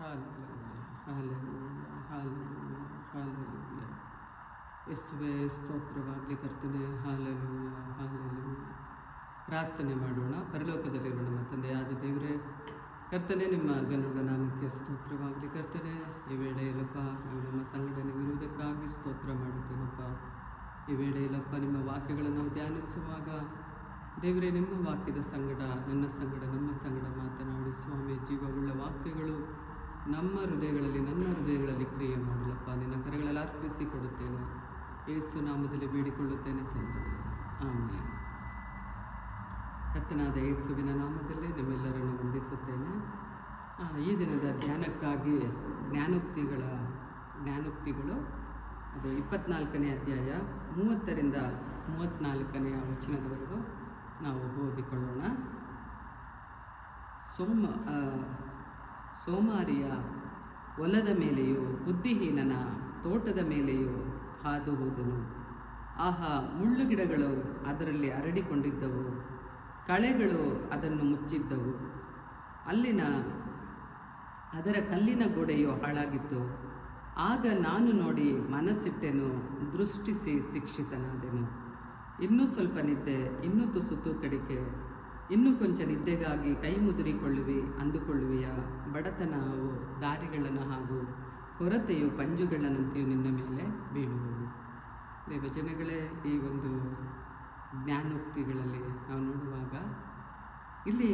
Hallelujah, hallelujah, hallelujah, hallelujah. ಯೇಸುವೇ ಸ್ತೋತ್ರವಾಗಲಿ ಕರ್ತನೆ. Hallelujah, hallelujah. ಪ್ರಾರ್ಥನೆ ಮಾಡೋಣ. ಪರಲೋಕದಲ್ಲಿರುವ ನಮ್ಮ ತಂದೆಯಾದ ದೇವರೇ, ಕರ್ತನೆ, ನಿಮ್ಮ ಗನುಡ ನಾಮಕ್ಕೆ ಸ್ತೋತ್ರವಾಗಲಿ ಕರ್ತನೆ. ಈ ವೇಳೆಯಲ್ಲಪ್ಪ ನಾವು ನಮ್ಮ ಸಂಘಟನೆವಿರುವುದಕ್ಕಾಗಿ ಸ್ತೋತ್ರ ಮಾಡುತ್ತೇನಪ್ಪ. ಈ ವೇಳೆಯಲ್ಲಪ್ಪ ನಿಮ್ಮ ವಾಕ್ಯಗಳನ್ನು ನಾವು ಧ್ಯಾನಿಸುವಾಗ ದೇವರೇ, ನಿಮ್ಮ ವಾಕ್ಯದ ಸಂಗಡ ನನ್ನ ಸಂಗಡ ನಮ್ಮ ಸಂಗಡ ಮಾತನಾಡಿ ಸ್ವಾಮಿ. ಜೀವವುಳ್ಳ ವಾಕ್ಯಗಳು ನಮ್ಮ ಹೃದಯಗಳಲ್ಲಿ, ನನ್ನ ಹೃದಯಗಳಲ್ಲಿ ಕ್ರಿಯೆ ಮಾಡಲಪ್ಪ. ನಿನ್ನ ಕರೆಗಳಲ್ಲಿ ಅರ್ಪಿಸಿಕೊಡುತ್ತೇನೆ. ಯೇಸು ನಾಮದಲ್ಲಿ ಬೇಡಿಕೊಳ್ಳುತ್ತೇನೆ ತಂದೆ, ಆಮೇಲೆ. ಕರ್ತನಾದ ಯೇಸುವಿನ ನಾಮದಲ್ಲಿ ನಿಮ್ಮೆಲ್ಲರನ್ನು ವಂದಿಸುತ್ತೇನೆ. ಈ ದಿನದ ಧ್ಯಾನಕ್ಕಾಗಿ ಜ್ಞಾನೋಕ್ತಿಗಳು ಅದು 24ನೇ ಅಧ್ಯಾಯ 30ರಿಂದ 34ನೇ ವಚನದವರೆಗೂ ನಾವು ಓದಿಕೊಳ್ಳೋಣ. ಸೋಮಾರಿಯ ಹೊಲದ ಮೇಲೆಯೂ ಬುದ್ಧಿಹೀನನ ತೋಟದ ಮೇಲೆಯೂ ಹಾದು ಹೋದನು. ಆಹಾ, ಮುಳ್ಳುಗಿಡಗಳು ಅದರಲ್ಲಿ ಹರಡಿಕೊಂಡಿದ್ದವು, ಕಳೆಗಳು ಅದನ್ನು ಮುಚ್ಚಿದ್ದವು. ಅದರ ಕಲ್ಲಿನ ಗೋಡೆಯು ಹಾಳಾಗಿತ್ತು. ಆಗ ನಾನು ನೋಡಿ ಮನಸ್ಸಿಟ್ಟೆನು, ದೃಷ್ಟಿಸಿ ಶಿಕ್ಷಿತನಾದೆನು. ಇನ್ನೂ ಸ್ವಲ್ಪ ನಿದ್ದೆ, ಇನ್ನೂ ತುಸು ತೂಕಡಿಕೆ, ಇನ್ನೂ ಕೊಂಚ ನಿದ್ದೆಗಾಗಿ ಕೈ ಅಂದುಕೊಳ್ಳುವೆಯ. ಬಡತನವು ದಾರಿಗಳನ್ನು ಹಾಗೂ ಕೊರತೆಯು ಪಂಜುಗಳನ್ನಂತೆಯೂ ನಿನ್ನ ಮೇಲೆ ಬೀಳುವುದು. ದೇವಜನಗಳೇ, ಈ ಒಂದು ಜ್ಞಾನೋಕ್ತಿಗಳಲ್ಲಿ ನಾವು ನೋಡುವಾಗ ಇಲ್ಲಿ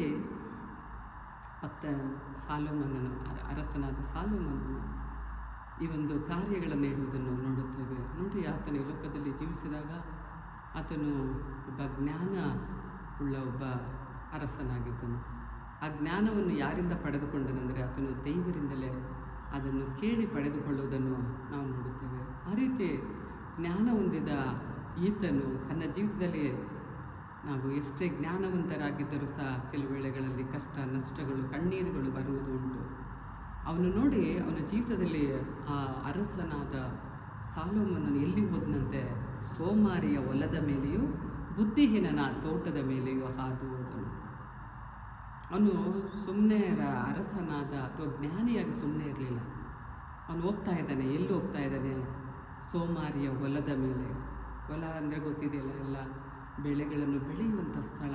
ಅರಸನಾದ ಸಾಲೋಮನನು ಈ ಒಂದು ಕಾರ್ಯಗಳನ್ನು ಇಡುವುದನ್ನು ನೋಡುತ್ತೇವೆ. ನೋಡಿ, ಆತನ ಈ ಲೋಕದಲ್ಲಿ ಜೀವಿಸಿದಾಗ ಆತನು ಒಬ್ಬ ಅರಸನಾಗಿದ್ದನು. ಆ ಜ್ಞಾನವನ್ನು ಯಾರಿಂದ ಪಡೆದುಕೊಂಡನೆಂದರೆ ಆತನು ದೇವರಿಂದಲೇ ಅದನ್ನು ಕೇಳಿ ಪಡೆದುಕೊಳ್ಳುವುದನ್ನು ನಾವು ನೋಡುತ್ತೇವೆ. ಆ ರೀತಿ ಜ್ಞಾನ ಹೊಂದಿದ ಈತನು ತನ್ನ ಜೀವಿತದಲ್ಲಿ, ನಾವು ಎಷ್ಟೇ ಜ್ಞಾನವಂತರಾಗಿದ್ದರೂ ಸಹ ಕೆಲವು ವೇಳೆಗಳಲ್ಲಿ ಕಷ್ಟ, ನಷ್ಟಗಳು, ಕಣ್ಣೀರುಗಳು ಬರುವುದು ಉಂಟು. ಅವನು ನೋಡಿ, ಅವನ ಜೀವಿತದಲ್ಲಿ ಆ ಅರಸನಾದ ಸಾಲೋಮನನು ಎಲ್ಲಿ ಹೋದನಂತೆ? ಸೋಮಾರಿಯ ಹೊಲದ ಮೇಲೆಯೂ ಬುದ್ಧಿಹೀನನ ತೋಟದ ಮೇಲೆಯೂ ಹಾದು ಹೋದನು. ಅವನು ಸುಮ್ಮನೆ ಅರಸನಾದ ಅಥವಾ ಜ್ಞಾನಿಯಾಗಿ ಸುಮ್ಮನೆ ಇರಲಿಲ್ಲ. ಅವನು ಹೋಗ್ತಾ ಇದ್ದಾನೆ. ಎಲ್ಲಿ ಹೋಗ್ತಾ ಇದ್ದಾನೆ? ಸೋಮಾರಿಯ ಹೊಲದ ಮೇಲೆ. ಹೊಲ ಅಂದರೆ ಗೊತ್ತಿದೆಯಲ್ಲ, ಎಲ್ಲ ಬೆಳೆಗಳನ್ನು ಬೆಳೆಯುವಂಥ ಸ್ಥಳ.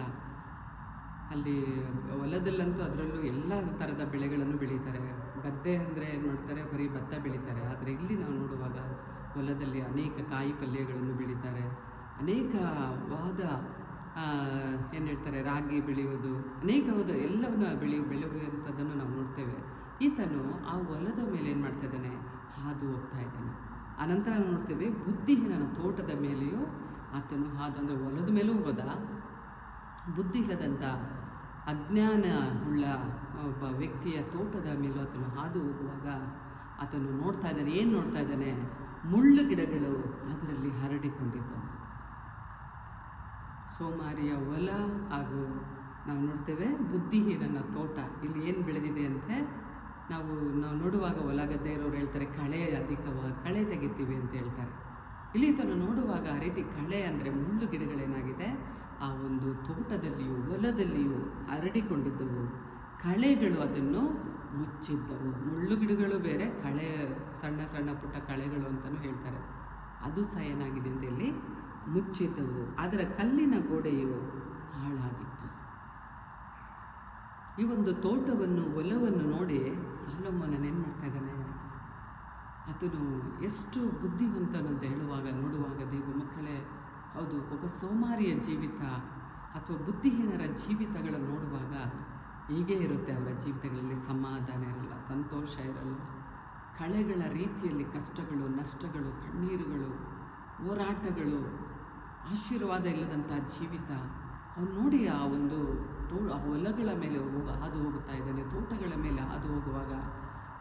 ಅಲ್ಲಿ ಹೊಲದಲ್ಲಂತೂ ಅದರಲ್ಲೂ ಎಲ್ಲ ಥರದ ಬೆಳೆಗಳನ್ನು ಬೆಳೀತಾರೆ. ಗದ್ದೆ ಅಂದರೆ ಏನು ಮಾಡ್ತಾರೆ? ಬರೀ ಭತ್ತ ಬೆಳೀತಾರೆ. ಆದರೆ ಇಲ್ಲಿ ನಾವು ನೋಡುವಾಗ ಹೊಲದಲ್ಲಿ ಅನೇಕ ಕಾಯಿ ಪಲ್ಯಗಳನ್ನು ಬೆಳೀತಾರೆ. ಅನೇಕವಾದ ಏನು ಹೇಳ್ತಾರೆ, ರಾಗಿ ಬೆಳೆಯೋದು, ಅನೇಕವಾದ ಎಲ್ಲವನ್ನು ಬೆಳೆಯುವಂಥದ್ದನ್ನು ನಾವು ನೋಡ್ತೇವೆ. ಈತನು ಆ ಹೊಲದ ಮೇಲೆ ಏನು ಮಾಡ್ತಾ ಇದ್ದಾನೆ? ಹಾದು ಹೋಗ್ತಾ ಇದ್ದಾನೆ. ಆನಂತರ ನೋಡ್ತೇವೆ, ಬುದ್ಧಿಹೀನನ ತೋಟದ ಮೇಲೆಯೂ ಆತನು ಹಾದು, ಅಂದರೆ ಹೊಲದ ಮೇಲೂ ಹೋದ. ಬುದ್ಧಿ ಇಲ್ಲದಂಥ ಅಜ್ಞಾನ ಉಳ್ಳ ಒಬ್ಬ ವ್ಯಕ್ತಿಯ ತೋಟದ ಮೇಲೂ ಆತನು ಹಾದು ಹೋಗುವಾಗ ಆತನು ನೋಡ್ತಾ ಇದ್ದಾನೆ. ಏನು ನೋಡ್ತಾ ಇದ್ದಾನೆ? ಮುಳ್ಳು ಗಿಡಗಳು ಅದರಲ್ಲಿ ಹರಡಿಕೊಂಡಿದ್ದವು. ಸೋಮಾರಿಯ ಹೊಲ ಹಾಗೂ ನಾವು ನೋಡ್ತೇವೆ ಬುದ್ಧಿಹೀನನ ತೋಟ. ಇಲ್ಲಿ ಏನು ಬೆಳೆದಿದೆ ಅಂತೆ? ನಾವು ನೋಡುವಾಗ ಹೊಲ ಗದ್ದೆ ಇರೋರು ಹೇಳ್ತಾರೆ, ಕಳೆ ತೆಗಿತೀವಿ ಅಂತ ಹೇಳ್ತಾರೆ. ಇಲ್ಲಿ ತನು ನೋಡುವಾಗ ಆ ರೀತಿ ಕಳೆ ಅಂದರೆ ಮುಳ್ಳು ಗಿಡಗಳೇನಾಗಿದೆ? ಆ ಒಂದು ತೋಟದಲ್ಲಿಯೂ ಹೊಲದಲ್ಲಿಯೂ ಹರಡಿಕೊಂಡಿದ್ದವು, ಕಳೆಗಳು ಅದನ್ನು ಮುಚ್ಚಿದ್ದವು. ಮುಳ್ಳು ಗಿಡಗಳು ಬೇರೆ, ಕಳೆ ಸಣ್ಣ ಸಣ್ಣ ಪುಟ್ಟ ಕಳೆಗಳು ಅಂತಲೂ ಹೇಳ್ತಾರೆ. ಅದು ಸಹ ಏನಾಗಿದೆ ಅಂತ ಇಲ್ಲಿ ಮುಚ್ಚಿದ್ದವು. ಅದರ ಕಲ್ಲಿನ ಗೋಡೆಯು ಹಾಳಾಗಿತ್ತು. ಈ ಒಂದು ತೋಟವನ್ನು, ಹೊಲವನ್ನು ನೋಡಿ ಸಾಲೋಮೋನನು ಏನು ಮಾಡ್ತಾ ಇದ್ದಾನೆ? ಆತನು ಎಷ್ಟು ಬುದ್ಧಿವಂತನಂತ ನೋಡುವಾಗ ದೇವ ಮಕ್ಕಳೇ, ಹೌದು, ಒಬ್ಬ ಸೋಮಾರಿಯ ಜೀವಿತ ಅಥವಾ ಬುದ್ಧಿಹೀನರ ಜೀವಿತಗಳನ್ನು ನೋಡುವಾಗ ಹೀಗೇ ಇರುತ್ತೆ. ಅವರ ಜೀವಿತಗಳಲ್ಲಿ ಸಮಾಧಾನ ಇರಲ್ಲ, ಸಂತೋಷ ಇರಲ್ಲ. ಕಳೆಗಳ ರೀತಿಯಲ್ಲಿ ಕಷ್ಟಗಳು, ನಷ್ಟಗಳು, ಕಣ್ಣೀರುಗಳು, ಹೋರಾಟಗಳು, ಆಶೀರ್ವಾದ ಇಲ್ಲದಂಥ ಜೀವಿತ. ಅವನು ನೋಡಿ ಆ ಒಂದು ಹೊಲಗಳ ಮೇಲೆ ಹಾದು ಹೋಗ್ತಾ ಇದ್ದಾನೆ, ತೋಟಗಳ ಮೇಲೆ ಹಾದು ಹೋಗುವಾಗ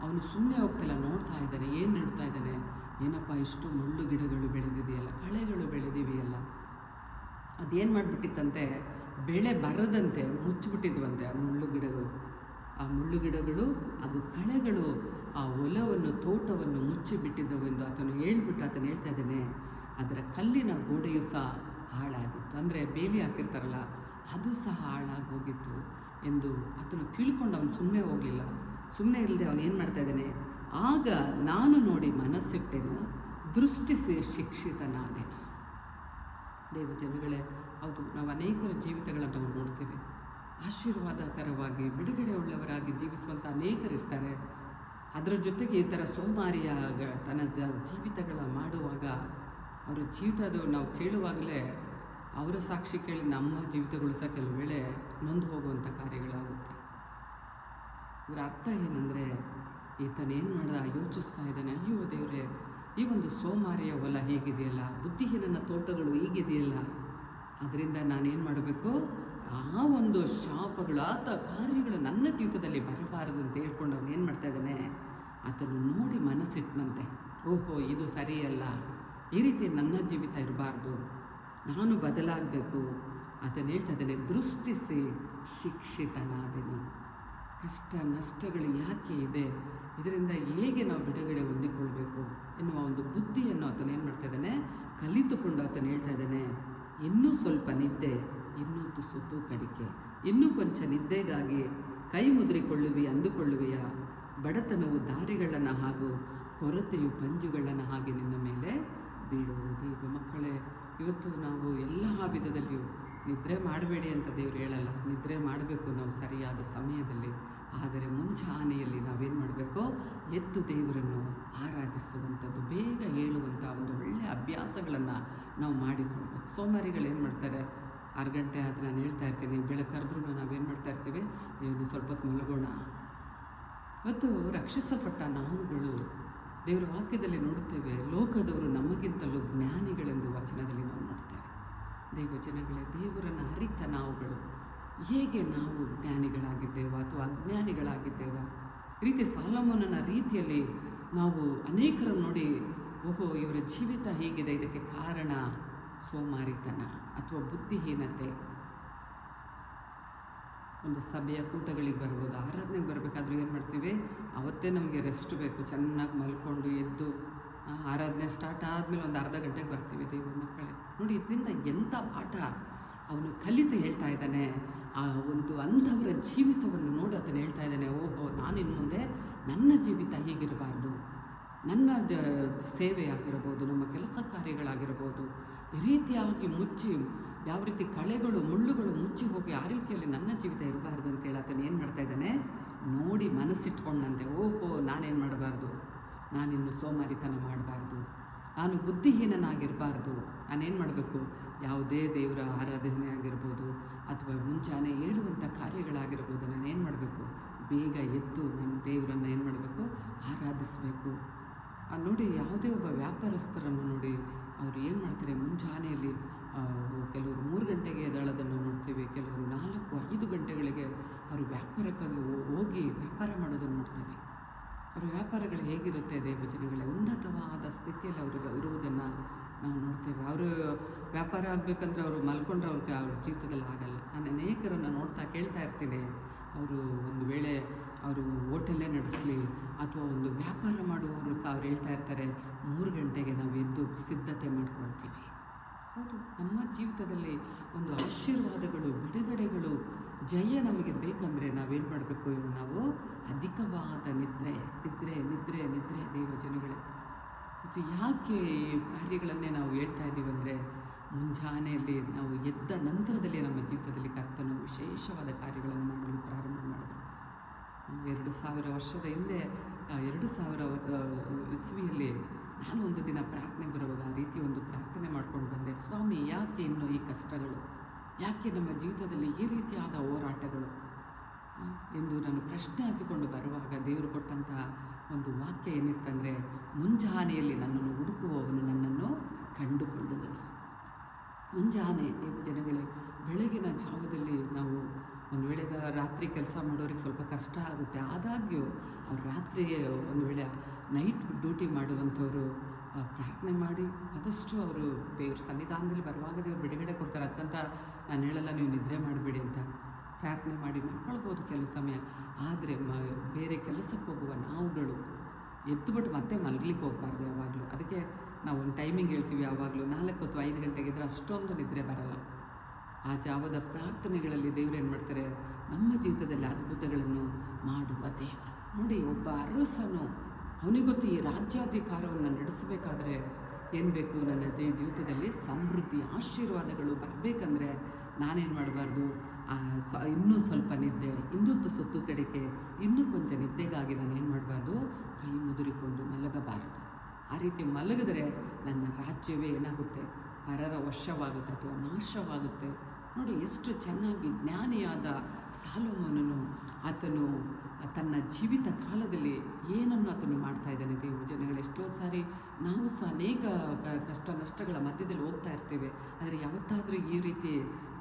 ಅವನು ಸುಮ್ಮನೆ ಹೋಗ್ತಿಲ್ಲ, ನೋಡ್ತಾ ಇದ್ದಾನೆ. ಏನು ನೋಡ್ತಾ ಇದ್ದಾನೆ? ಏನಪ್ಪ, ಇಷ್ಟು ಮುಳ್ಳು ಗಿಡಗಳು ಬೆಳೆದಿದೆಯಲ್ಲ, ಕಳೆಗಳು ಬೆಳೆದಿವೆಯಲ್ಲ. ಅದೇನು ಮಾಡಿಬಿಟ್ಟಿತ್ತಂತೆ? ಬೆಳೆ ಬರದಂತೆ ಮುಚ್ಚಿಬಿಟ್ಟಿದ್ವಂತೆ ಆ ಮುಳ್ಳು ಗಿಡಗಳು ಅದು ಕಳೆಗಳು ಆ ಹೊಲವನ್ನು, ತೋಟವನ್ನು ಮುಚ್ಚಿಬಿಟ್ಟಿದ್ದವು ಎಂದು ಆತನು ಹೇಳ್ತಾ ಇದ್ದಾನೆ. ಅದರ ಕಲ್ಲಿನ ಗೋಡೆಯು ಸಹ ಹಾಳಾಗಿತ್ತು. ಅಂದರೆ ಬೇಲಿ ಹಾಕಿರ್ತಾರಲ್ಲ, ಅದು ಸಹ ಹಾಳಾಗಿ ಹೋಗಿತ್ತು ಎಂದು ಆತನು ತಿಳ್ಕೊಂಡು ಅವನು ಸುಮ್ಮನೆ ಹೋಗಲಿಲ್ಲ. ಸುಮ್ಮನೆ ಇಲ್ಲದೆ ಅವನು ಏನು ಮಾಡ್ತಾ ಇದ್ದಾನೆ, ಆಗ ನಾನು ನೋಡಿ ಮನಸ್ಸಿಟ್ಟೆನು, ದೃಷ್ಟಿಸಿ ಶಿಕ್ಷಿತನಾದೆನು. ದೇವಜನಗಳೇ, ಹೌದು, ನಾವು ಅನೇಕರ ಜೀವಿತಗಳನ್ನು ನಾವು ನೋಡ್ತೇವೆ. ಆಶೀರ್ವಾದಕರವಾಗಿ ಬಿಡುಗಡೆ ಉಳ್ಳವರಾಗಿ ಜೀವಿಸುವಂಥ ಅನೇಕರಿರ್ತಾರೆ. ಅದರ ಜೊತೆಗೆ ಈ ಥರ ಸೋಮಾರಿಯಾಗ ತನ್ನ ಜೀವಿತಗಳ ಮಾಡುವಾಗ ಅವರ ಜೀವಿತದ ನಾವು ಕೇಳುವಾಗಲೇ ಅವರ ಸಾಕ್ಷಿ ಕೇಳಿ ನಮ್ಮ ಜೀವಿತಗಳು ಸಹ ಕೆಲವು ವೇಳೆ ನೊಂದು ಹೋಗುವಂಥ ಕಾರ್ಯಗಳಾಗುತ್ತೆ. ಇದರ ಅರ್ಥ ಏನಂದರೆ, ಈತನೇನು ಮಾಡ್ದ, ಯೋಚಿಸ್ತಾ ಇದ್ದಾನೆ, ಅಯ್ಯೋ ದೇವರೇ, ಈ ಒಂದು ಸೋಮಾರಿಯ ಹೊಲ ಹೀಗಿದೆಯಲ್ಲ, ಬುದ್ಧಿಹೀನನ ತೋಟಗಳು ಹೀಗಿದೆಯಲ್ಲ, ಅದರಿಂದ ನಾನೇನು ಮಾಡಬೇಕು, ಆ ಒಂದು ಶಾಪಗಳು, ಆತ ಕಾರ್ಯಗಳು ನನ್ನ ಜೀವಿತದಲ್ಲಿ ಬರಬಾರದು ಅಂತ ಹೇಳ್ಕೊಂಡು ಅವನು ಏನು ಮಾಡ್ತಾ ಇದ್ದಾನೆ, ಆತನು ನೋಡಿ ಮನಸ್ಸಿಟ್ಟನಂತೆ, ಓಹೋ ಇದು ಸರಿಯಲ್ಲ, ಈ ರೀತಿ ನನ್ನ ಜೀವಿತ ಇರಬಾರ್ದು, ನಾನು ಬದಲಾಗಬೇಕು. ಆತನು ಹೇಳ್ತಾ ಇದ್ದಾನೆ, ದೃಷ್ಟಿಸಿ ಶಿಕ್ಷಿತನಾದೆನು. ಕಷ್ಟ ನಷ್ಟಗಳು ಯಾಕೆ ಇದೆ, ಇದರಿಂದ ಹೇಗೆ ನಾವು ಬಿಡುಗಡೆ ಹೊಂದಿಕೊಳ್ಬೇಕು ಎನ್ನುವ ಒಂದು ಬುದ್ಧಿಯನ್ನು ಆತನು ಏನು ಮಾಡ್ತಾ ಇದ್ದಾನೆ, ಕಲಿತುಕೊಂಡು ಆತನು ಹೇಳ್ತಾ ಇದ್ದಾನೆ, ಇನ್ನೂ ಸ್ವಲ್ಪ ನಿದ್ದೆ, ಇನ್ನೂ ತುಸು ತೂಕಡಿಕೆ, ಇನ್ನೂ ಕೊಂಚ ನಿದ್ದೆಗಾಗಿ ಕೈ ಮುದ್ರಿಕೊಳ್ಳುವಿ ಅಂದುಕೊಳ್ಳುವೆಯ, ಬಡತನವು ದಾರಿಗಳನ್ನು ಹಾಗೂ ಕೊರತೆಯು ಪಂಜುಗಳನ್ನು ಹಾಗೆ ನಿನ್ನ ಮೇಲೆ ಬೀಳುವುದು. ಈಗ ಮಕ್ಕಳೇ, ಇವತ್ತು ನಾವು ಎಲ್ಲ ವಿಧದಲ್ಲಿಯೂ ನಿದ್ರೆ ಮಾಡಬೇಡಿ ಅಂತ ದೇವರು ಹೇಳಲ್ಲ, ನಿದ್ರೆ ಮಾಡಬೇಕು ನಾವು ಸರಿಯಾದ ಸಮಯದಲ್ಲಿ. ಆದರೆ ಮುಂಜಾನೆಯಲ್ಲಿ ನಾವೇನು ಮಾಡಬೇಕು, ಎದ್ದು ದೇವರನ್ನು ಆರಾಧಿಸುವಂಥದ್ದು, ಬೇಗ ಹೇಳುವಂಥ ಒಂದು ಒಳ್ಳೆಯ ಅಭ್ಯಾಸಗಳನ್ನು ನಾವು ಮಾಡಿಕೊಳ್ಬೇಕು. ಸೋಮಾರಿಗಳು ಏನು ಮಾಡ್ತಾರೆ, 6 ಗಂಟೆ ಆದರೆ ನಾನು ಹೇಳ್ತಾ ಇರ್ತೀನಿ, ಬೆಳಕರಿದ್ರೂ ನಾವೇನು ಮಾಡ್ತಾ ಇರ್ತೀವಿ, ಇನ್ನು ಸ್ವಲ್ಪ ಹೊತ್ತು ಮಲಗೋಣ. ಇವತ್ತು ರಕ್ಷಿಸಲ್ಪಟ್ಟ ನಾವುಗಳು ದೇವರ ವಾಕ್ಯದಲ್ಲಿ ನೋಡುತ್ತೇವೆ, ಲೋಕದವರು ನಮಗಿಂತಲೂ ಜ್ಞಾನಿಗಳೆಂದು ವಚನದಲ್ಲಿ ನಾವು ನೋಡ್ತೇವೆ. ದೇವಜನಗಳೇ, ದೇವರನ್ನು ಅರಿತ ನಾವುಗಳು ಹೇಗೆ ನಾವು ಜ್ಞಾನಿಗಳಾಗಿದ್ದೇವೆ ಅಥವಾ ಅಜ್ಞಾನಿಗಳಾಗಿದ್ದೇವೆ? ಈ ರೀತಿ ಸಾಲೋಮೋನನ ರೀತಿಯಲ್ಲಿ ನಾವು ಅನೇಕರನ್ನು ನೋಡಿ, ಓಹೋ ಇವರ ಜೀವಿತ ಹೀಗಿದೆ, ಇದಕ್ಕೆ ಕಾರಣ ಸೋಮಾರಿತನ ಅಥವಾ ಬುದ್ಧಿಹೀನತೆ. ಒಂದು ಸಭೆಯ ಕೂಟಗಳಿಗೆ ಬರ್ಬೋದು, ಆರಾಧನೆಗೆ ಬರಬೇಕಾದ್ರೂ ಏನು ಮಾಡ್ತೀವಿ, ಅವತ್ತೇ ನಮಗೆ ರೆಸ್ಟ್ ಬೇಕು, ಚೆನ್ನಾಗಿ ಮಲ್ಕೊಂಡು ಎದ್ದು ಆರಾಧನೆ ಸ್ಟಾರ್ಟ್ ಆದಮೇಲೆ ಒಂದು ಅರ್ಧ ಗಂಟೆಗೆ ಬರ್ತೀವಿ. ದೇವ್ರ ಮಕ್ಕಳೇ ನೋಡಿ, ಇದರಿಂದ ಎಂಥ ಪಾಠ ಅವನು ಕಲಿತು ಹೇಳ್ತಾ ಇದ್ದಾನೆ. ಆ ಒಂದು ಅಂಥವರ ಜೀವಿತವನ್ನು ನೋಡಿ ಅದನ್ನು ಹೇಳ್ತಾ ಇದ್ದಾನೆ, ಓಹೋ ನಾನಿನ್ನು ಮುಂದೆ ನನ್ನ ಜೀವಿತ ಹೀಗಿರಬಾರ್ದು, ನನ್ನ ಸೇವೆ ಆಗಿರ್ಬೋದು, ನಮ್ಮ ಕೆಲಸ ಕಾರ್ಯಗಳಾಗಿರ್ಬೋದು, ಈ ರೀತಿಯಾಗಿ ಮುಚ್ಚಿ, ಯಾವ ರೀತಿ ಕಳೆಗಳು ಮುಳ್ಳುಗಳು ಮುಚ್ಚಿ ಹೋಗಿ ಆ ರೀತಿಯಲ್ಲಿ ನನ್ನ ಜೀವಿತ ಇರಬಾರ್ದು ಅಂತೇಳಿ ಆತನು ಏನು ಮಾಡ್ತಾ ಇದ್ದಾನೆ, ನೋಡಿ ಮನಸ್ಸಿಟ್ಕೊಂಡಂತೆ, ಓಹೋ ನಾನೇನು ಮಾಡಬಾರ್ದು, ನಾನಿನ್ನು ಸೋಮಾರಿತನ ಮಾಡಬಾರ್ದು, ನಾನು ಬುದ್ಧಿಹೀನನಾಗಿರಬಾರ್ದು, ನಾನೇನು ಮಾಡಬೇಕು, ಯಾವುದೇ ದೇವರ ಆರಾಧನೆ ಆಗಿರ್ಬೋದು ಅಥವಾ ಮುಂಚಾನೆ ಹೇಳುವಂಥ ಕಾರ್ಯಗಳಾಗಿರ್ಬೋದು, ನಾನೇನು ಮಾಡಬೇಕು, ಬೇಗ ಎದ್ದು ನನ್ನ ದೇವರನ್ನು ಏನು ಮಾಡಬೇಕು, ಆರಾಧಿಸಬೇಕು. ನೋಡಿ, ಯಾವುದೇ ಒಬ್ಬ ವ್ಯಾಪಾರಸ್ಥರನ್ನು ನೋಡಿ, ಅವರು ಏನು ಮಾಡ್ತಾರೆ, ಮುಂಜಾನೆಯಲ್ಲಿ ಕೆಲವರು 3 ಗಂಟೆಗೆ ಎದ್ದೇಳೋದನ್ನು ನೋಡ್ತೀವಿ, ಕೆಲವರು 4-5 ಗಂಟೆಗಳಿಗೆ ಅವರು ವ್ಯಾಪಾರಕ್ಕಾಗಿ ಹೋಗಿ ವ್ಯಾಪಾರ ಮಾಡೋದನ್ನು ನೋಡ್ತೇವೆ. ಅವರ ವ್ಯಾಪಾರಗಳು ಹೇಗಿರುತ್ತೆ ದೇವಜನಗಳೇ, ಉನ್ನತವಾದ ಸ್ಥಿತಿಯಲ್ಲಿ ಅವರು ಇರುವುದನ್ನು ನಾವು ನೋಡ್ತೇವೆ. ಅವರು ವ್ಯಾಪಾರ ಆಗಬೇಕಂದ್ರೆ ಅವರು ಮಲ್ಕೊಂಡ್ರೆ ಅವ್ರ ಜೀವಿತದಲ್ಲಿ ಆಗಲ್ಲ. ನಾನು ಅನೇಕರನ್ನು ನೋಡ್ತಾ ಕೇಳ್ತಾ ಇರ್ತೀನಿ, ಅವರು ಒಂದು ವೇಳೆ ಅವರು ಹೋಟೆಲ್ಲೇ ನಡೆಸಲಿ ಅಥವಾ ಒಂದು ವ್ಯಾಪಾರ ಮಾಡುವವರು ಸಹ ಅವ್ರು ಹೇಳ್ತಾ ಇರ್ತಾರೆ, 3 ಗಂಟೆಗೆ ನಾವು ಎದ್ದು ಸಿದ್ಧತೆ ಮಾಡ್ಕೊಳ್ತೀವಿ. ಹೌದು, ನಮ್ಮ ಜೀವಿತದಲ್ಲಿ ಒಂದು ಆಶೀರ್ವಾದಗಳು, ಬಿಡುಗಡೆಗಳು, ಜಯ ನಮಗೆ ಬೇಕಂದರೆ ನಾವೇನು ಮಾಡಬೇಕು, ನಾವು ಅಧಿಕವಾದ ನಿದ್ರೆ ನಿದ್ರೆ ನಿದ್ರೆ ನಿದ್ರೆ ದೇವಜನಗಳೇ. ಯಾಕೆ ಈ ಕಾರ್ಯಗಳನ್ನೇ ನಾವು ಹೇಳ್ತಾ ಇದ್ದೀವಿ ಅಂದರೆ, ಮುಂಜಾನೆಯಲ್ಲಿ ನಾವು ಎದ್ದ ನಂತರದಲ್ಲಿ ನಮ್ಮ ಜೀವಿತದಲ್ಲಿ ಕರ್ತನು ವಿಶೇಷವಾದ ಕಾರ್ಯಗಳನ್ನು ಮಾಡಲು ಪ್ರಾರಂಭ ಮಾಡಿದರು. 2000 ವರ್ಷದ ಹಿಂದೆ 2000 ಇಸ್ವಿಯಲ್ಲಿ ನಾನು ಒಂದು ದಿನ ಪ್ರಾರ್ಥನೆಗೆ ಬರುವಾಗ ಆ ರೀತಿ ಒಂದು ಪ್ರಾರ್ಥನೆ ಮಾಡ್ಕೊಂಡು ಬಂದೆ, ಸ್ವಾಮಿ ಯಾಕೆ ಇನ್ನೂ ಈ ಕಷ್ಟಗಳು, ಯಾಕೆ ನಮ್ಮ ಜೀವಿತದಲ್ಲಿ ಈ ರೀತಿಯಾದ ಹೋರಾಟಗಳು ಎಂದು ನಾನು ಪ್ರಶ್ನೆ ಹಾಕಿಕೊಂಡು ಬರುವಾಗ ದೇವರು ಕೊಟ್ಟಂತಹ ಒಂದು ವಾಕ್ಯ ಏನಿತ್ತಂದರೆ, ಮುಂಜಾನೆಯಲ್ಲಿ ನನ್ನನ್ನು ಹುಡುಕುವವನು ನನ್ನನ್ನು ಕಂಡುಕೊಳ್ಳುವನು. ಮುಂಜಾನೆ ಜನಗಳೇ, ಬೆಳಗಿನ ಜಾವದಲ್ಲಿ ನಾವು ಒಂದು ವೇಳೆ ರಾತ್ರಿ ಕೆಲಸ ಮಾಡೋರಿಗೆ ಸ್ವಲ್ಪ ಕಷ್ಟ ಆಗುತ್ತೆ, ಆದಾಗ್ಯೂ ಅವ್ರು ರಾತ್ರಿ ಒಂದು ವೇಳೆ ನೈಟ್ ಡ್ಯೂಟಿ ಮಾಡುವಂಥವರು ಪ್ರಾರ್ಥನೆ ಮಾಡಿ ಆದಷ್ಟು ಅವರು ದೇವ್ರ ಸನ್ನಿಧಾನದಲ್ಲಿ ಬರುವಾಗ ದೇವ್ರು ಬಿಡುಗಡೆ ಕೊಡ್ತಾರೆ. ಅದಕ್ಕಂತ ನಾನು ಹೇಳಲ್ಲ ನೀವು ನಿದ್ರೆ ಮಾಡಬೇಡಿ ಅಂತ, ಪ್ರಾರ್ಥನೆ ಮಾಡಿ ಮಾಡ್ಕೊಳ್ಬೋದು ಕೆಲವು ಸಮಯ. ಆದರೆ ಬೇರೆ ಕೆಲಸಕ್ಕೆ ಹೋಗುವ ನಾವುಗಳು ಎದ್ದುಬಿಟ್ಟು ಮತ್ತೆ ಮಲಗಲಿಕ್ಕೆ ಹೋಗಬಾರ್ದು ಯಾವಾಗಲೂ. ಅದಕ್ಕೆ ನಾವು ಒಂದು ಟೈಮಿಂಗ್ ಹೇಳ್ತೀವಿ, ಯಾವಾಗಲೂ 4 ಅಥವಾ 5 ಗಂಟೆಗೆ ಇದ್ದರೆ ಅಷ್ಟೊಂದು ನಿದ್ರೆ ಬರಲ್ಲ. ಆ ಜಾವದ ಪ್ರಾರ್ಥನೆಗಳಲ್ಲಿ ದೇವರು ಏನು ಮಾಡ್ತಾರೆ, ನಮ್ಮ ಜೀವಿತದಲ್ಲಿ ಅದ್ಭುತಗಳನ್ನು ಮಾಡುವ ದೇವರು. ನೋಡಿ, ಒಬ್ಬ ಅರಸನು ಅವನಿಗೊತ್ತು ಈ ರಾಜ್ಯಾಧಿಕಾರವನ್ನು ನಡೆಸಬೇಕಾದ್ರೆ ಏನು ಬೇಕು? ನನ್ನ ಜೀವಿತದಲ್ಲಿ ಸಮೃದ್ಧಿ ಆಶೀರ್ವಾದಗಳು ಬರಬೇಕಂದ್ರೆ ನಾನೇನು ಮಾಡಬಾರ್ದು? ಇನ್ನೂ ಸ್ವಲ್ಪ ನಿದ್ದೆ, ಇನ್ನೊಂದು ಸುತ್ತು ಕಡಿಕೆ, ಇನ್ನೂ ಕೊಂಚ ನಿದ್ದೆಗಾಗಿ ನಾನು ಏನು ಮಾಡಬಾರ್ದು? ಕೈ ಮುದುರಿಕೊಂಡು ಮಲಗಬಾರದು. ಆ ರೀತಿ ಮಲಗಿದ್ರೆ ನನ್ನ ರಾಜ್ಯವೇ ಏನಾಗುತ್ತೆ? ಪರರ ವಶವಾಗುತ್ತೆ ಅಥವಾ ನಾಶವಾಗುತ್ತೆ. ನೋಡಿ, ಎಷ್ಟು ಚೆನ್ನಾಗಿ ಜ್ಞಾನಿಯಾದ ಸಾಲೊಮೋನನು ಆತನು ತನ್ನ ಜೀವಿತ ಕಾಲದಲ್ಲಿ ಏನನ್ನು ಆತನು ಮಾಡ್ತಾ ಇದ್ದಾನೆ. ದೇವ ಜನಗಳು, ಎಷ್ಟೋ ಸಾರಿ ನಾವು ಸಹ ಅನೇಕ ಕಷ್ಟ ನಷ್ಟಗಳ ಮಧ್ಯದಲ್ಲಿ ಹೋಗ್ತಾ ಇರ್ತೇವೆ. ಆದರೆ ಯಾವತ್ತಾದರೂ ಈ ರೀತಿ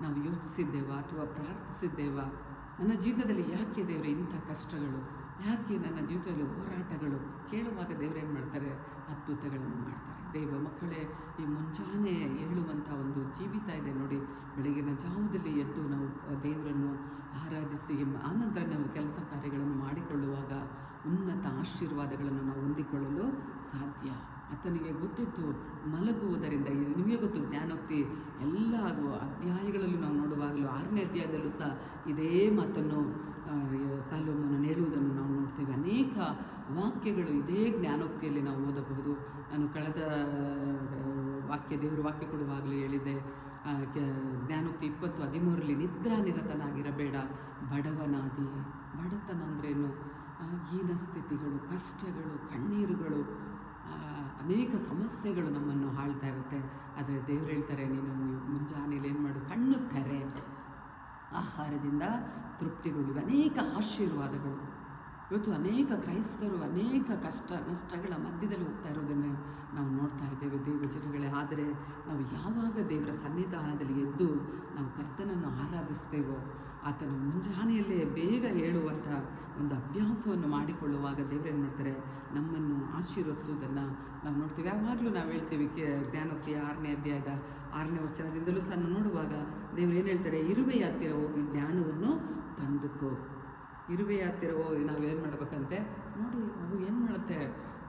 ನಾವು ಯೋಚಿಸಿದ್ದೇವಾ ಅಥವಾ ಪ್ರಾರ್ಥಿಸಿದ್ದೇವಾ? ನನ್ನ ಜೀವಿತದಲ್ಲಿ ಯಾಕೆ ದೇವರೇ ಇಂಥ ಕಷ್ಟಗಳು, ಯಾಕೆ ನನ್ನ ಜೀವಿತದಲ್ಲಿ ಹೋರಾಟಗಳು? ಕೇಳುವಾಗ ದೇವರೇನು ಮಾಡ್ತಾರೆ? ಅದ್ಭುತಗಳನ್ನು ಮಾಡ್ತಾರೆ. ದೇವ ಮಕ್ಕಳೇ, ಈ ಮುಂಜಾನೆ ಹೇಳುವಂಥ ಒಂದು ಜೀವಿತ ಇದೆ ನೋಡಿ. ಬೆಳಗಿನ ಜಾವದಲ್ಲಿ ಎದ್ದು ನಾವು ದೇವರನ್ನು ಆರಾಧಿಸಿ ಆನಂತರ ನಾವು ಕೆಲಸ ಕಾರ್ಯಗಳನ್ನು ಮಾಡಿಕೊಳ್ಳುವಾಗ ಉನ್ನತ ಆಶೀರ್ವಾದಗಳನ್ನು ನಾವು ಹೊಂದಿಕೊಳ್ಳಲು ಸಾಧ್ಯ. ಆತನಿಗೆ ಗೊತ್ತಿತ್ತು ಮಲಗುವುದರಿಂದ. ನಿಮಗೆ ಗೊತ್ತು, ಜ್ಞಾನೋಕ್ತಿ ಎಲ್ಲ ಅಧ್ಯಾಯಗಳಲ್ಲೂ ನಾವು ನೋಡುವಾಗಲೂ 6ನೇ ಅಧ್ಯಾಯದಲ್ಲೂ ಸಹ ಇದೇ ಮಾತನ್ನು ಸಾಲೊಮೋನನು ಹೇಳುವುದನ್ನು ನಾವು ನೋಡ್ತೇವೆ. ಅನೇಕ ವಾಕ್ಯಗಳು ಇದೇ ಜ್ಞಾನೋಕ್ತಿಯಲ್ಲಿ ನಾವು ಓದಬಹುದು. ನಾನು ಕಳೆದ ದೇವರ ವಾಕ್ಯ ಕೊಡುವಾಗಲೂ ಹೇಳಿದ್ದೆ, ಜ್ಞಾನೋಕ್ತಿ 20:13 ನಿದ್ರಾನಿರತನಾಗಿರಬೇಡ, ಬಡವನಾದಿ. ಬಡತನ ಅಂದ್ರೇನು? ಹೀನ ಸ್ಥಿತಿಗಳು, ಕಷ್ಟಗಳು, ಕಣ್ಣೀರುಗಳು, ಅನೇಕ ಸಮಸ್ಯೆಗಳು ನಮ್ಮನ್ನು ಆಳ್ತಾ ಇರುತ್ತೆ. ಆದರೆ ದೇವ್ರು ಹೇಳ್ತಾರೆ, ನೀನು ಮುಂಜಾನೆಯಲ್ಲಿ ಏನು ಮಾಡು? ಕಣ್ಣು ತೆರೆ, ಆಹಾರದಿಂದ ತೃಪ್ತಿಗೊಳ್ಳುವ. ಅನೇಕ ಆಶೀರ್ವಾದಗಳು. ಇವತ್ತು ಅನೇಕ ಕ್ರೈಸ್ತರು ಅನೇಕ ಕಷ್ಟ ನಷ್ಟಗಳ ಮಧ್ಯದಲ್ಲಿ ಹೋಗ್ತಾ ಇರೋದನ್ನು ನಾವು ನೋಡ್ತಾ ಇದ್ದೇವೆ ದೇವ ಜನಗಳೇ. ಆದರೆ ನಾವು ಯಾವಾಗ ದೇವರ ಸನ್ನಿಧಾನದಲ್ಲಿ ಎದ್ದು ನಾವು ಕರ್ತನನ್ನು ಆರಾಧಿಸ್ತೇವೋ, ಆತನು ಮುಂಜಾನೆಯಲ್ಲೇ ಬೇಗ ಹೇಳುವಂಥ ಒಂದು ಅಭ್ಯಾಸವನ್ನು ಮಾಡಿಕೊಳ್ಳುವಾಗ ದೇವರೇನು ಮಾಡ್ತಾರೆ? ನಮ್ಮನ್ನು ಆಶೀರ್ವದಿಸುವುದನ್ನು ನಾವು ನೋಡ್ತೀವಿ. ಯಾವಾಗಲೂ ನಾವು ಹೇಳ್ತೀವಿ, ಜ್ಞಾನೋಕ್ತಿಯ 6ನೇ ಅಧ್ಯಾಯದ 6ನೇ ವಚನದಿಂದಲೂ ಸಹ ನೋಡುವಾಗ ದೇವರು ಏನು ಹೇಳ್ತಾರೆ? ಇರುವೆಯ ಹತ್ತಿರ ಹೋಗಿ ಜ್ಞಾನವನ್ನು ತಂದುಕೋ. ಇರುವೆಯ ಹತ್ತಿರ ಹೋಗಿ ನಾವೇನು ಮಾಡ್ಬೇಕಂತೆ? ನೋಡಿ, ಅವು ಏನು ಮಾಡುತ್ತೆ?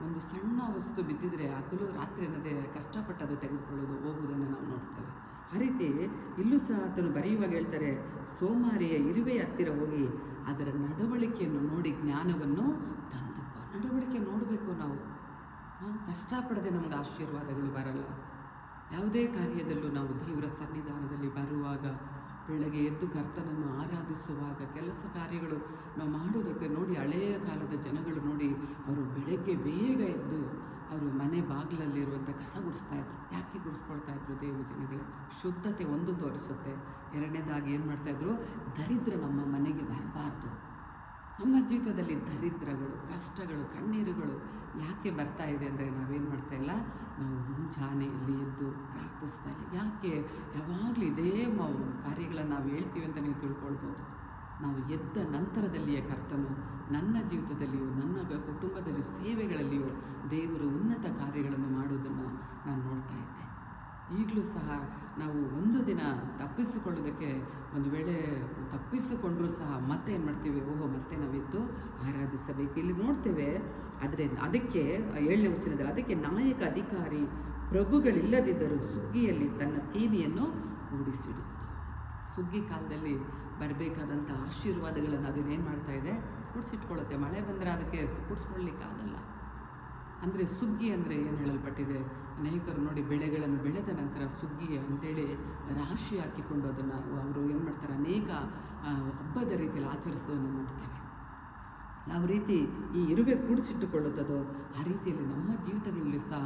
ಒಂದು ಸಣ್ಣ ವಸ್ತು ಬಿದ್ದಿದ್ರೆ ಹಗಲು ರಾತ್ರಿ ಅನ್ನೋದೇ ಕಷ್ಟಪಟ್ಟು ಅದು ತೆಗೆದುಕೊಳ್ಳೋದು ಹೋಗುವುದನ್ನು ನಾವು ನೋಡ್ತೇವೆ. ಆ ರೀತಿ ಇಲ್ಲೂ ಸಹ ಆತನು ಬರೆಯುವಾಗ ಹೇಳ್ತಾರೆ, ಸೋಮಾರಿಯ ಇರುವೆಯ ಹತ್ತಿರ ಹೋಗಿ ಅದರ ನಡವಳಿಕೆಯನ್ನು ನೋಡಿ ಜ್ಞಾನವನ್ನು ತಂದುಕೋ. ನಡವಳಿಕೆ ನೋಡಬೇಕು ನಾವು. ಕಷ್ಟಪಡದೆ ನಮಗೆ ಆಶೀರ್ವಾದಗಳು ಬರಲ್ಲ. ಯಾವುದೇ ಕಾರ್ಯದಲ್ಲೂ ನಾವು ದೇವರ ಸನ್ನಿಧಾನದಲ್ಲಿ ಬರುವಾಗ, ಬೆಳಗ್ಗೆ ಎದ್ದು ಕರ್ತನನ್ನು ಆರಾಧಿಸುವಾಗ, ಕೆಲಸ ಕಾರ್ಯಗಳು ನಾವು ಮಾಡುವುದಕ್ಕೆ ನೋಡಿ, ಹಳೆಯ ಕಾಲದ ಜನಗಳು ನೋಡಿ, ಅವರು ಬೆಳಗ್ಗೆ ಬೇಗ ಎದ್ದು ಅವರು ಮನೆ ಬಾಗಿಲಲ್ಲಿರುವಂಥ ಕಸ ಗುಡಿಸ್ತಾಯಿದ್ರು. ಯಾಕೆ ಗುಡಿಸ್ಕೊಳ್ತಾಯಿದ್ರು? ದೇವ ಜನಗಳೇ, ಶುದ್ಧತೆ ಒಂದು ತೋರಿಸುತ್ತೆ. ಎರಡನೇದಾಗಿ ಏನು ಮಾಡ್ತಾಯಿದ್ರು? ದರಿದ್ರ ನಮ್ಮ ಮನೆಗೆ ಬರಬಾರ್ದು. ನಮ್ಮ ಜೀವಿತದಲ್ಲಿ ದರಿದ್ರಗಳು, ಕಷ್ಟಗಳು, ಕಣ್ಣೀರುಗಳು ಯಾಕೆ ಬರ್ತಾ ಇದೆ ಅಂದರೆ ನಾವೇನು ಮಾಡ್ತಾಯಿಲ್ಲ? ನಾವು ಮುಂಜಾನೆಯಲ್ಲಿ ಎದ್ದು ಪ್ರಾರ್ಥಿಸ್ತಾ ಇಲ್ಲ. ಯಾಕೆ ಯಾವಾಗಲೂ ಇದೇ ಕಾರ್ಯಗಳನ್ನು ನಾವು ಹೇಳ್ತೀವಿ ಅಂತ ನೀವು ತಿಳ್ಕೊಳ್ಬೋದು. ನಾವು ಎದ್ದ ನಂತರದಲ್ಲಿಯೇ ಕರ್ತನು ನನ್ನ ಜೀವಿತದಲ್ಲಿಯೂ ನನ್ನ ಕುಟುಂಬದಲ್ಲಿಯೂ ಸೇವೆಗಳಲ್ಲಿಯೂ ದೇವರು ಉನ್ನತ ಕಾರ್ಯಗಳನ್ನು ಮಾಡುವುದನ್ನು ನಾನು ನೋಡ್ತಾ ಇದ್ದೆ. ಈಗಲೂ ಸಹ ನಾವು ಒಂದು ದಿನ ತಪ್ಪಿಸಿಕೊಳ್ಳೋದಕ್ಕೆ ಒಂದು ವೇಳೆ ತಪ್ಪಿಸಿಕೊಂಡ್ರೂ ಸಹ ಮತ್ತೆ ಏನು ಮಾಡ್ತೀವಿ? ಮತ್ತೆ ನಾವಿದ್ದು ಆರಾಧಿಸಬೇಕು. ಇಲ್ಲಿ ನೋಡ್ತೇವೆ. ಆದರೆ ಅದಕ್ಕೆ 7ನೇ ವಚನದಲ್ಲಿ, ಅದಕ್ಕೆ ನಾಯಕ, ಅಧಿಕಾರಿ, ಪ್ರಭುಗಳಿಲ್ಲದಿದ್ದರೂ ಸುಗ್ಗಿಯಲ್ಲಿ ತನ್ನ ತೀನಿಯನ್ನು ಕೂಡಿಸಿಡುವುದು. ಸುಗ್ಗಿ ಕಾಲದಲ್ಲಿ ಬರಬೇಕಾದಂಥ ಆಶೀರ್ವಾದಗಳನ್ನು ಅದನ್ನೇನು ಮಾಡ್ತಾ ಇದೆ? ಕೂಡಿಸಿಟ್ಕೊಳ್ಳುತ್ತೆ. ಮಳೆ ಬಂದರೆ ಅದಕ್ಕೆ ಕೂಡಿಸ್ಕೊಳ್ಳಿಕ್ಕಾಗಲ್ಲ. ಅಂದರೆ ಸುಗ್ಗಿ ಅಂದರೆ ಏನು ಹೇಳಲ್ಪಟ್ಟಿದೆ? ಅನೇಕರು ನೋಡಿ, ಬೆಳೆಗಳನ್ನು ಬೆಳೆದ ನಂತರ ಸುಗ್ಗಿ ಅಂತೇಳಿ ರಾಶಿ ಹಾಕಿಕೊಂಡು ಅದನ್ನು ಅವರು ಏನು ಮಾಡ್ತಾರೆ? ಅನೇಕ ಹಬ್ಬದ ರೀತಿಯಲ್ಲಿ ಆಚರಿಸೋದನ್ನು ನೋಡ್ತೇವೆ. ಯಾವ ರೀತಿ ಈ ಇರುವೆ ಕೂಡಿಸಿಟ್ಟುಕೊಳ್ಳುತ್ತದೋ ಆ ರೀತಿಯಲ್ಲಿ ನಮ್ಮ ಜೀವಿತಗಳಲ್ಲಿ ಸಹ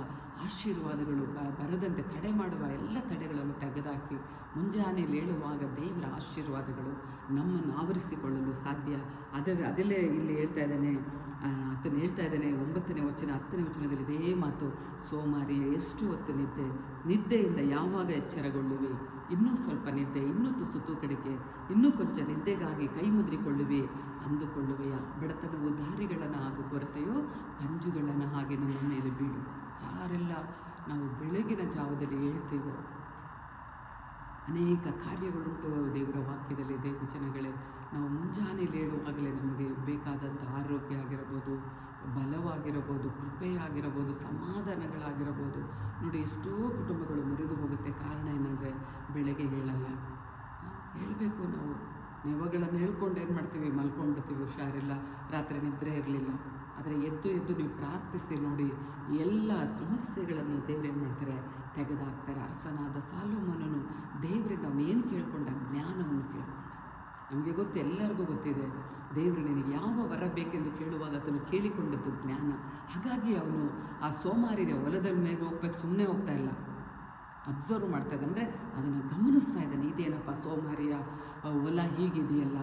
ಆಶೀರ್ವಾದಗಳು ಬರದಂತೆ ತಡೆ ಮಾಡುವ ಎಲ್ಲ ತಡೆಗಳನ್ನು ತೆಗೆದುಹಾಕಿ ಮುಂಜಾನೆಯಲ್ಲಿ ಹೇಳುವಾಗ ದೇವರ ಆಶೀರ್ವಾದಗಳು ನಮ್ಮನ್ನು ಆವರಿಸಿಕೊಳ್ಳಲು ಸಾಧ್ಯ. ಅದಲ್ಲೇ ಇಲ್ಲಿ ಹೇಳ್ತಾ ಇದ್ದಾನೆ, ಆತನು ಹೇಳ್ತಾ ಇದ್ದಾನೆ 9ನೇ ವಚನ 10ನೇ ವಚನದಲ್ಲಿ ಇದೇ ಮಾತು. ಸೋಮಾರಿಯ ಎಷ್ಟು ಹೊತ್ತು ನಿದ್ದೆಯಿಂದ ಯಾವಾಗ ಎಚ್ಚರಗೊಳ್ಳುವಿ? ಇನ್ನೂ ಸ್ವಲ್ಪ ನಿದ್ದೆ, ಇನ್ನೂ ತುಸು ತೂಕಡಿಕೆ, ಇನ್ನೂ ಕೊಂಚ ನಿದ್ದೆಗಾಗಿ ಕೈ ಮುದ್ರಿಕೊಳ್ಳುವಿ ಅಂದುಕೊಳ್ಳುವೆಯ? ಬಡತನವು ದಾರಿಗಳನ್ನು ಹಾಗೂ ಕೊರತೆಯು ಅಂಜುಗಳನ್ನು ಹಾಗೆ ನನ್ನ ಮೇಲೆ ಬೀಳು. ಯಾರೆಲ್ಲ ನಾವು ಬೆಳಗಿನ ಜಾವದಲ್ಲಿ ಹೇಳ್ತೇವೋ, ಅನೇಕ ಕಾರ್ಯಗಳುಂಟು ದೇವರ ವಾಕ್ಯದಲ್ಲಿ. ದೇವ ಜನಗಳೇ, ನಾವು ಮುಂಜಾನೆಯಲ್ಲಿ ಹೇಳುವಾಗಲೇ ನಮಗೆ ಬೇಕಾದಂಥ ಆರೋಗ್ಯ ಆಗಿರಬಹುದು, ಬಲವಾಗಿರಬಹುದು, ಕೃಪೆಯಾಗಿರಬಹುದು, ಸಮಾಧಾನಗಳಾಗಿರಬಹುದು. ನೋಡಿ, ಎಷ್ಟೋ ಕುಟುಂಬಗಳು ಮುರಿದು ಹೋಗುತ್ತೆ. ಕಾರಣ ಏನಂದರೆ ಬೆಳಗ್ಗೆ ಹೇಳಲ್ಲ. ಹೇಳಬೇಕು ನಾವು. ನೆವಗಳನ್ನು ಹೇಳ್ಕೊಂಡು ಏನು ಮಾಡ್ತೀವಿ, ಮಲ್ಕೊಂಡ್ಬಿಡ್ತೀವಿ, ಹುಷಾರಿಲ್ಲ, ರಾತ್ರಿ ನಿದ್ರೆ ಇರಲಿಲ್ಲ. ಆದರೆ ಎದ್ದು ಎದ್ದು ನೀವು ಪ್ರಾರ್ಥಿಸಿ ನೋಡಿ, ಎಲ್ಲ ಸಮಸ್ಯೆಗಳನ್ನು ದೇವ್ರು ಏನು ಮಾಡ್ತಾರೆ, ತೆಗೆದಾಕ್ತಾರೆ. ಅರಸನಾದ ಸಾಲೊಮೋನನು ದೇವರಿಂದ ಅವನೇನು ಕೇಳ್ಕೊಂಡ, ಜ್ಞಾನವನ್ನು ಕೇಳ್ಕೊಂಡ. ನಮಗೆ ಗೊತ್ತು, ಎಲ್ಲರಿಗೂ ಗೊತ್ತಿದೆ, ದೇವರು ನಿನಗೆ ಯಾವ ವರ ಬೇಕೆಂದು ಕೇಳುವಾಗ ಅದನ್ನು ಕೇಳಿಕೊಂಡದ್ದು ಜ್ಞಾನ. ಹಾಗಾಗಿ ಅವನು ಆ ಸೋಮಾರಿದೆ ಹೊಲದ ಮೇಲೆ ಹೋಗ್ಬೇಕು, ಸುಮ್ಮನೆ ಹೋಗ್ತಾ ಇಲ್ಲ, ಅಬ್ಸರ್ವ್ ಮಾಡ್ತಾ ಇದ್ದಾನೆ, ಅಂದರೆ ಅದನ್ನು ಗಮನಿಸ್ತಾ ಇದ್ದಾನೆ. ಇದೇನಪ್ಪ ಸೋಮಾರಿಯ ಹೊಲ ಹೀಗಿದೆಯಲ್ಲ,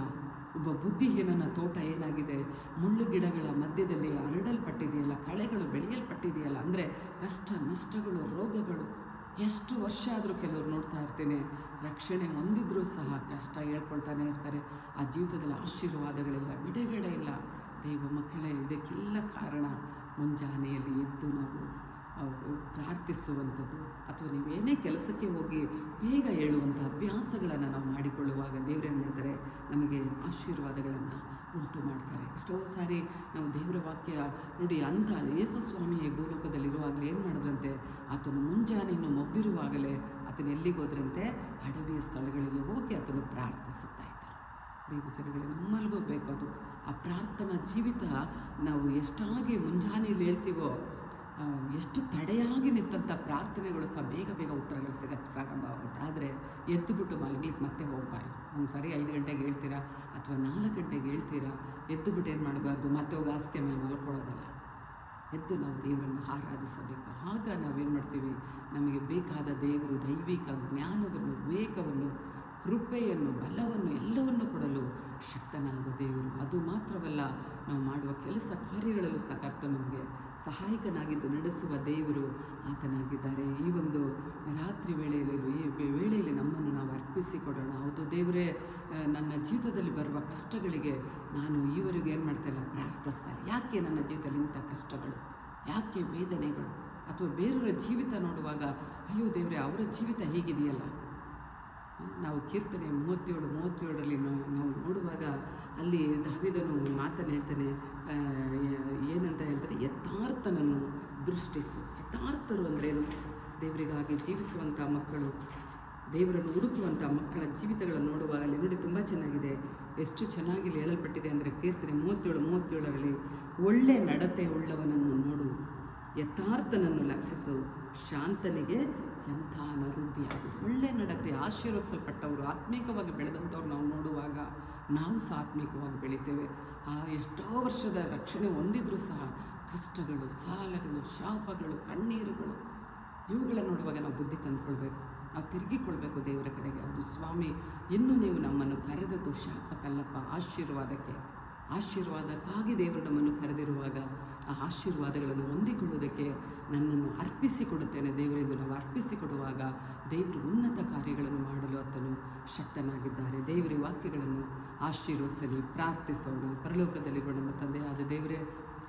ಒಬ್ಬ ಬುದ್ಧಿಹೀನನ ತೋಟ ಏನಾಗಿದೆ, ಮುಳ್ಳು ಗಿಡಗಳ ಮಧ್ಯದಲ್ಲಿ ಹರಡಲ್ಪಟ್ಟಿದೆಯಲ್ಲ, ಕಳೆಗಳು ಬೆಳೆಯಲ್ಪಟ್ಟಿದೆಯಲ್ಲ, ಅಂದರೆ ಕಷ್ಟ ನಷ್ಟಗಳು, ರೋಗಗಳು. ಎಷ್ಟು ವರ್ಷ ಆದರೂ ಕೆಲವರು ನೋಡ್ತಾ ಇರ್ತೀನಿ, ರಕ್ಷಣೆ ಹೊಂದಿದ್ರೂ ಸಹ ಕಷ್ಟ ಹೇಳ್ಕೊಳ್ತಾನೆ ಇರ್ತಾರೆ. ಆ ಜೀವಿತದಲ್ಲಿ ಆಶೀರ್ವಾದಗಳಿಲ್ಲ, ಬಿಡುಗಡೆ ಇಲ್ಲ. ದೈವ ಮಕ್ಕಳೇ, ಇದಕ್ಕೆಲ್ಲ ಕಾರಣ ಮುಂಜಾನೆಯಲ್ಲಿ ಎದ್ದು ನಾವು ಪ್ರಾರ್ಥಿಸುವಂಥದ್ದು, ಅಥವಾ ನೀವೇನೇ ಕೆಲಸಕ್ಕೆ ಹೋಗಿ ಬೇಗ ಹೇಳುವಂಥ ಅಭ್ಯಾಸಗಳನ್ನು ನಾವು ಮಾಡಿಕೊಳ್ಳುವಾಗ ದೇವರೇನು ಮಾಡ್ತಾರೆ, ನಮಗೆ ಆಶೀರ್ವಾದಗಳನ್ನು ಉಂಟು ಮಾಡ್ತಾರೆ. ಎಷ್ಟೋ ಸಾರಿ ನಾವು ದೇವರ ವಾಕ್ಯ ನೋಡಿ, ಅಂಥ ಯೇಸು ಸ್ವಾಮಿ ಭೂಲೋಕದಲ್ಲಿರುವಾಗಲೇ ಏನು ಮಾಡಿದ್ರಂತೆ, ಆತನು ಮುಂಜಾನೆ ಇನ್ನು ಮೊಬ್ಬಿರುವಾಗಲೇ ಆತನು ಎಲ್ಲಿಗೆ ಹೋದ್ರಂತೆ, ಅಡವಿಯ ಸ್ಥಳಗಳಿಗೆ ಹೋಗಿ ಆತನು ಪ್ರಾರ್ಥಿಸುತ್ತಾ ಇದ್ದರು. ದೇವ ಜನಗಳೇ, ನಮ್ಮಲ್ಲಿಗೂ ಬೇಕದು ಆ ಪ್ರಾರ್ಥನಾ ಜೀವಿತ. ನಾವು ಎಷ್ಟಾಗಿ ಮುಂಜಾನೆಯಲ್ಲಿ ಹೇಳ್ತೀವೋ, ಎಷ್ಟು ತಡೆಯಾಗಿ ನಿಂತಂಥ ಪ್ರಾರ್ಥನೆಗಳು ಸಹ ಬೇಗ ಬೇಗ ಉತ್ತರಗಳು ಸಿಗೋಕ್ಕೆ ಪ್ರಾರಂಭವಾಗುತ್ತೆ. ಆದರೆ ಎದ್ದುಬಿಟ್ಟು ಮಲಗಲಿಕ್ಕೆ ಮತ್ತೆ ಹೋಗಬಾರ್ದು. ಒಂದು ಸಾರಿ 5 ಗಂಟೆಗೆ ಹೇಳ್ತೀರಾ ಅಥವಾ 4 ಗಂಟೆಗೆ ಹೇಳ್ತೀರಾ, ಎದ್ದುಬಿಟ್ಟು ಏನು ಮಾಡಬಾರ್ದು, ಮತ್ತೆ ಹೋಗಿ ಹಾಸಿಗೆ ಮೇಲೆ ಮಲ್ಕೊಳ್ಳೋದಲ್ಲ. ಎದ್ದು ನಾವು ದೇವರನ್ನು ಆರಾಧಿಸಬೇಕು. ಆಗ ನಾವೇನು ಮಾಡ್ತೀವಿ, ನಮಗೆ ಬೇಕಾದ ದೇವರು ದೈವಿಕ ಜ್ಞಾನವನ್ನು, ವಿವೇಕವನ್ನು, ಕೃಪೆಯನ್ನು, ಬಲವನ್ನು ಎಲ್ಲವನ್ನು ಕೊಡಲು ಶಕ್ತನಾದ ದೇವರು. ಅದು ಮಾತ್ರವಲ್ಲ, ನಾವು ಮಾಡುವ ಕೆಲಸ ಕಾರ್ಯಗಳಲ್ಲೂ ಸಹ ಕರ್ತನು ನಮಗೆ ಸಹಾಯಕನಾಗಿದ್ದು ನಡೆಸುವ ದೇವರು ಆತನಾಗಿದ್ದಾರೆ. ಈ ಒಂದು ರಾತ್ರಿ ವೇಳೆಯಲ್ಲಿ ನಮ್ಮನ್ನು ನಾವು ಅರ್ಪಿಸಿಕೊಡೋಣ. ಹೌದು ದೇವರೇ, ನನ್ನ ಜೀವಿತದಲ್ಲಿ ಬರುವ ಕಷ್ಟಗಳಿಗೆ ನಾನು ಈವರೆಗೂ ಏನು ಮಾಡ್ತಾಯಿಲ್ಲ, ಪ್ರಾರ್ಥಿಸ್ತಾರೆ. ಯಾಕೆ ನನ್ನ ಜೀವಿತದಲ್ಲಿ ಇಂಥ ಕಷ್ಟಗಳು, ಯಾಕೆ ವೇದನೆಗಳು, ಅಥವಾ ಬೇರೆಯವರ ಜೀವಿತ ನೋಡುವಾಗ ಅಯ್ಯೋ ದೇವರೇ, ಅವರ ಜೀವಿತ ಹೀಗಿದೆಯಲ್ಲ. ನಾವು ಕೀರ್ತನೆ 37 ನಾವು ನೋಡುವಾಗ ಅಲ್ಲಿ ದಾವೀದನು ಮಾತನ್ನು ಹೇಳ್ತಾನೆ, ಏನಂತ ಹೇಳ್ತಾರೆ, ಯಥಾರ್ಥನನ್ನು ದೃಷ್ಟಿಸು. ಯಥಾರ್ಥರು ಅಂದ್ರೇನು, ದೇವರಿಗಾಗಿ ಜೀವಿಸುವಂಥ ಮಕ್ಕಳು, ದೇವರನ್ನು ಹುಡುಕುವಂಥ ಮಕ್ಕಳ ಜೀವಿತಗಳನ್ನು ನೋಡುವಾಗ ಅಲ್ಲಿ ನೋಡಿ ತುಂಬ ಚೆನ್ನಾಗಿದೆ. ಎಷ್ಟು ಚೆನ್ನಾಗಿ ಇಲ್ಲಿ ಹೇಳಲ್ಪಟ್ಟಿದೆ ಅಂದರೆ, ಕೀರ್ತನೆ 37 ಒಳ್ಳೆ ನಡತೆ ಉಳ್ಳವನನ್ನು ನೋಡು, ಯಥಾರ್ಥನನ್ನು ಲಕ್ಷಿಸು, ಶಾಂತನಿಗೆ ಸಂತಾನ ವೃದ್ಧಿಯಾಗುವುದು. ಒಳ್ಳೆ ನಡತೆ, ಆಶೀರ್ವದಿಸಲ್ಪಟ್ಟವರು, ಆತ್ಮೀಕವಾಗಿ ಬೆಳೆದಂಥವ್ರು ನಾವು ನೋಡುವಾಗ ನಾವು ಸಹ ಆತ್ಮೀಕವಾಗಿ ಬೆಳಿತೇವೆ. ಎಷ್ಟೋ ವರ್ಷದ ರಕ್ಷಣೆ ಹೊಂದಿದ್ರೂ ಸಹ ಕಷ್ಟಗಳು, ಸಾಲಗಳು, ಶಾಪಗಳು, ಕಣ್ಣೀರುಗಳು, ಇವುಗಳನ್ನು ನೋಡುವಾಗ ನಾವು ಬುದ್ಧಿ ತಂದುಕೊಳ್ಬೇಕು, ನಾವು ತಿರುಗಿಕೊಳ್ಬೇಕು ದೇವರ ಕಡೆಗೆ. ಹೌದು ಸ್ವಾಮಿ, ಇನ್ನು ನೀವು ನಮ್ಮನ್ನು ಕರೆದದ್ದು ಶಾಪಕ್ಕಲ್ಲಪ್ಪ, ಆಶೀರ್ವಾದಕ್ಕಾಗಿ ದೇವರು ನಮ್ಮನ್ನು ಕರೆದಿರುವಾಗ ಆ ಆಶೀರ್ವಾದಗಳನ್ನು ಹೊಂದಿಕೊಳ್ಳುವುದಕ್ಕೆ ನನ್ನನ್ನು ಅರ್ಪಿಸಿಕೊಡುತ್ತೇನೆ ದೇವರೆಂದು ನಾವು ಅರ್ಪಿಸಿಕೊಡುವಾಗ ದೇವರು ಉನ್ನತ ಕಾರ್ಯಗಳನ್ನು ಮಾಡಲು ಆತನು ಶಕ್ತನಾಗಿದ್ದಾರೆ. ದೇವರ ವಾಕ್ಯಗಳನ್ನು ಆಶೀರ್ವದಿಸಲಿ. ಪ್ರಾರ್ಥಿಸೋಣ. ಪರಲೋಕದಲ್ಲಿರುವ ನಮ್ಮ ತಂದೆಯಾದ ದೇವರೇ,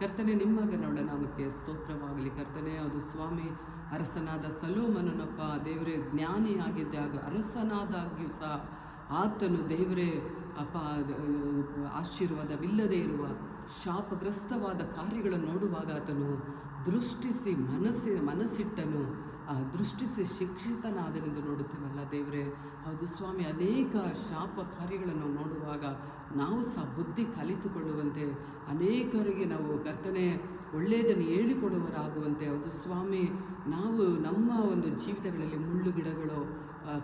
ಕರ್ತನೆ, ನಿಮ್ಮ ಮಗನೊಳ ನಾಮಕ್ಕೆ ಸ್ತೋತ್ರವಾಗಲಿ. ಕರ್ತನೆ, ಅದು ಸ್ವಾಮಿ ಅರಸನಾದ ಸೊಲೊಮೋನನಪ್ಪ ದೇವರೇ, ಜ್ಞಾನಿಯಾಗಿದ್ದಾಗ ಅರಸನಾದಾಗ್ಯೂ ಸಹ ಆತನು ದೇವರೇ ಅಪ್ಪ ಆಶೀರ್ವಾದವಿಲ್ಲದೆ ಇರುವ ಶಾಪಗ್ರಸ್ತವಾದ ಕಾರ್ಯಗಳನ್ನು ನೋಡುವಾಗ ಆತನು ದೃಷ್ಟಿಸಿ ಮನಸ್ಸಿಟ್ಟನು, ದೃಷ್ಟಿಸಿ ಶಿಕ್ಷಿತನಾದನೆಂದು ನೋಡುತ್ತೇವಲ್ಲ ದೇವರೇ. ಹೌದು ಸ್ವಾಮಿ, ಅನೇಕ ಶಾಪ ಕಾರ್ಯಗಳನ್ನು ನೋಡುವಾಗ ನಾವು ಸಹ ಬುದ್ಧಿ ಕಲಿತುಕೊಳ್ಳುವಂತೆ, ಅನೇಕರಿಗೆ ನಾವು ಕರ್ತನೆ ಒಳ್ಳೆಯದನ್ನು ಹೇಳಿಕೊಡುವರಾಗುವಂತೆ, ಹೌದು ಸ್ವಾಮಿ, ನಾವು ನಮ್ಮ ಒಂದು ಜೀವಿತಗಳಲ್ಲಿ ಮುಳ್ಳು ಗಿಡಗಳು,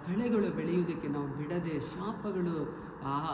ಕಳೆಗಳು ಬೆಳೆಯುವುದಕ್ಕೆ ನಾವು ಬಿಡದೆ, ಶಾಪಗಳು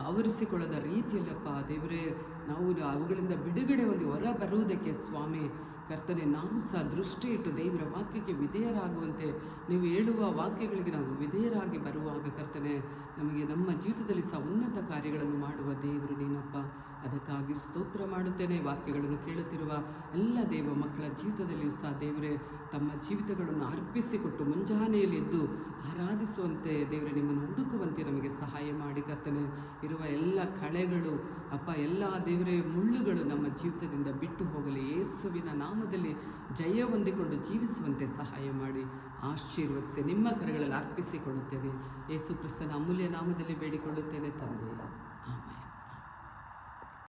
ಆವರಿಸಿಕೊಳ್ಳದ ರೀತಿಯಲ್ಲಪ್ಪ ದೇವರೇ, ನಾವು ಅವುಗಳಿಂದ ಬಿಡುಗಡೆ ಹೊರ ಬರುವುದಕ್ಕೆ ಸ್ವಾಮಿ ಕರ್ತನೆ ನಾವು ಸಹ ದೃಷ್ಟಿ ಇಟ್ಟು ದೇವರ ವಾಕ್ಯಕ್ಕೆ ವಿಧೇಯರಾಗುವಂತೆ, ನೀವು ಹೇಳುವ ವಾಕ್ಯಗಳಿಗೆ ನಾವು ವಿಧೇಯರಾಗಿ ಬರುವಾಗ ಕರ್ತನೆ, ನಮಗೆ ನಮ್ಮ ಜೀವಿತದಲ್ಲಿ ಸಹ ಉನ್ನತ ಕಾರ್ಯಗಳನ್ನು ಮಾಡುವ ದೇವರು ನೀನಪ್ಪ. ಅದಕ್ಕಾಗಿ ಸ್ತೋತ್ರ ಮಾಡುತ್ತೇನೆ. ವಾಕ್ಯಗಳನ್ನು ಕೇಳುತ್ತಿರುವ ಎಲ್ಲ ದೇವ ಮಕ್ಕಳ ಜೀವಿತದಲ್ಲಿಯೂ ಸಹ ದೇವರೇ, ತಮ್ಮ ಜೀವಿತಗಳನ್ನು ಅರ್ಪಿಸಿಕೊಟ್ಟು ಮುಂಜಾನೆಯಲ್ಲಿ ಎದ್ದು ಆರಾಧಿಸುವಂತೆ ದೇವರೇ, ನಿಮ್ಮನ್ನು ಹುಡುಕುವಂತೆ ನಮಗೆ ಸಹಾಯ ಮಾಡಿ ಕರ್ತನೆ. ಇರುವ ಎಲ್ಲ ಕಳೆಗಳು ಅಪ್ಪ, ಎಲ್ಲ ದೇವರೇ ಮುಳ್ಳುಗಳು ನಮ್ಮ ಜೀವಿತದಿಂದ ಬಿಟ್ಟು ಹೋಗಲಿ. ಯೇಸುವಿನ ನಾಮದಲ್ಲಿ ಜಯ ಹೊಂದಿಕೊಂಡು ಜೀವಿಸುವಂತೆ ಸಹಾಯ ಮಾಡಿ ಆಶೀರ್ವದಿಸಿ ನಿಮ್ಮ ಕರೆಗಳಲ್ಲಿ ಅರ್ಪಿಸಿಕೊಳ್ಳುತ್ತೇನೆ. ಯೇಸು ಕ್ರಿಸ್ತನ ಅಮೂಲ್ಯ ನಾಮದಲ್ಲಿ ಬೇಡಿಕೊಳ್ಳುತ್ತೇನೆ ತಂದೆ.